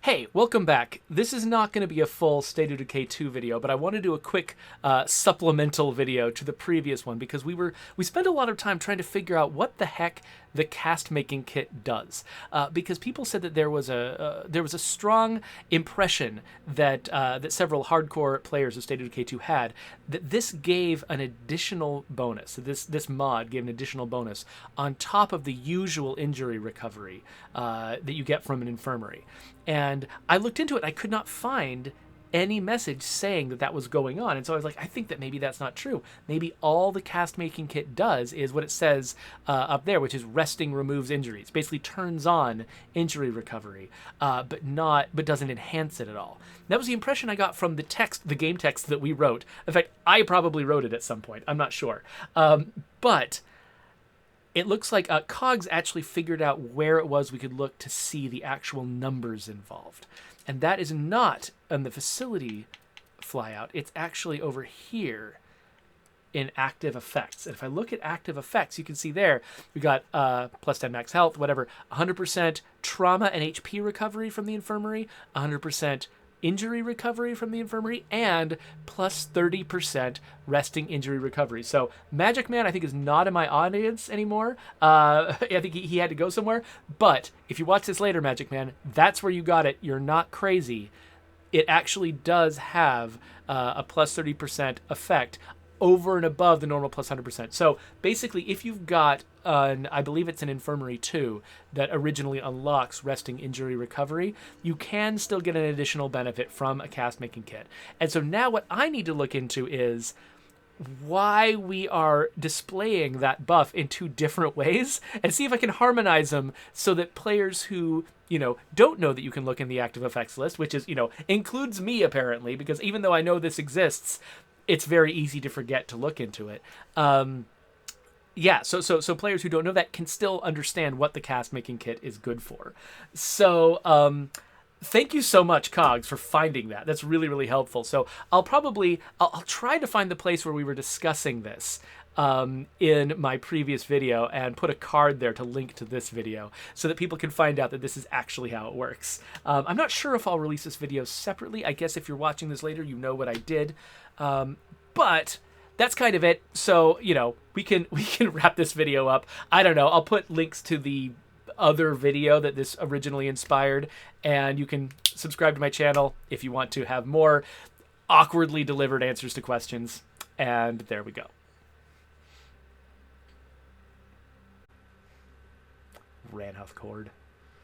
Hey, welcome back. This is not going to be a full State of Decay 2 video, but I want to do a quick supplemental video to the previous one because we spent a lot of time trying to figure out what the heck the cast making kit does, because people said that there was a strong impression that that several hardcore players of State of Decay 2 had, that this gave an additional bonus. This mod gave an additional bonus on top of the usual injury recovery that you get from an infirmary. And I looked into it. I could not find any message saying that that was going on. And so I was like, I think that maybe that's not true. Maybe all the cast making kit does is what it says up there, which is resting removes injuries. Basically turns on injury recovery, but doesn't enhance it at all. That was the impression I got from the text, the game text that we wrote. In fact, I probably wrote it at some point. I'm not sure. But it looks like COGS actually figured out where it was we could look to see the actual numbers involved. And that is not on the facility flyout. It's actually over here in active effects. And if I look at active effects, you can see there, we got plus 10 max health, whatever, 100% trauma and HP recovery from the infirmary, 100% injury recovery from the infirmary, and plus 30% resting injury recovery. So Magic Man, I think, is not in my audience anymore. I think he had to go somewhere. But if you watch this later, Magic Man, that's where you got it. You're not crazy. It actually does have a plus 30% effect over and above the normal plus 100%. So basically, if you've got I believe it's an Infirmary 2 that originally unlocks resting injury recovery, you can still get an additional benefit from a cast making kit. And so now what I need to look into is why we are displaying that buff in two different ways, and see if I can harmonize them so that players who, don't know that you can look in the active effects list, which is, includes me apparently, because even though I know this exists, it's very easy to forget to look into it. Yeah, so players who don't know that can still understand what the cast making kit is good for. So thank you so much, COGS, for finding that. That's really, really helpful. So I'll try to find the place where we were discussing this in my previous video and put a card there to link to this video so that people can find out that this is actually how it works. I'm not sure if I'll release this video separately. I guess if you're watching this later, you know what I did. But that's kind of it. So, we can wrap this video up. I don't know. I'll put links to the other video that this originally inspired, and you can subscribe to my channel if you want to have more awkwardly delivered answers to questions. And there we go. Ranhouse cord.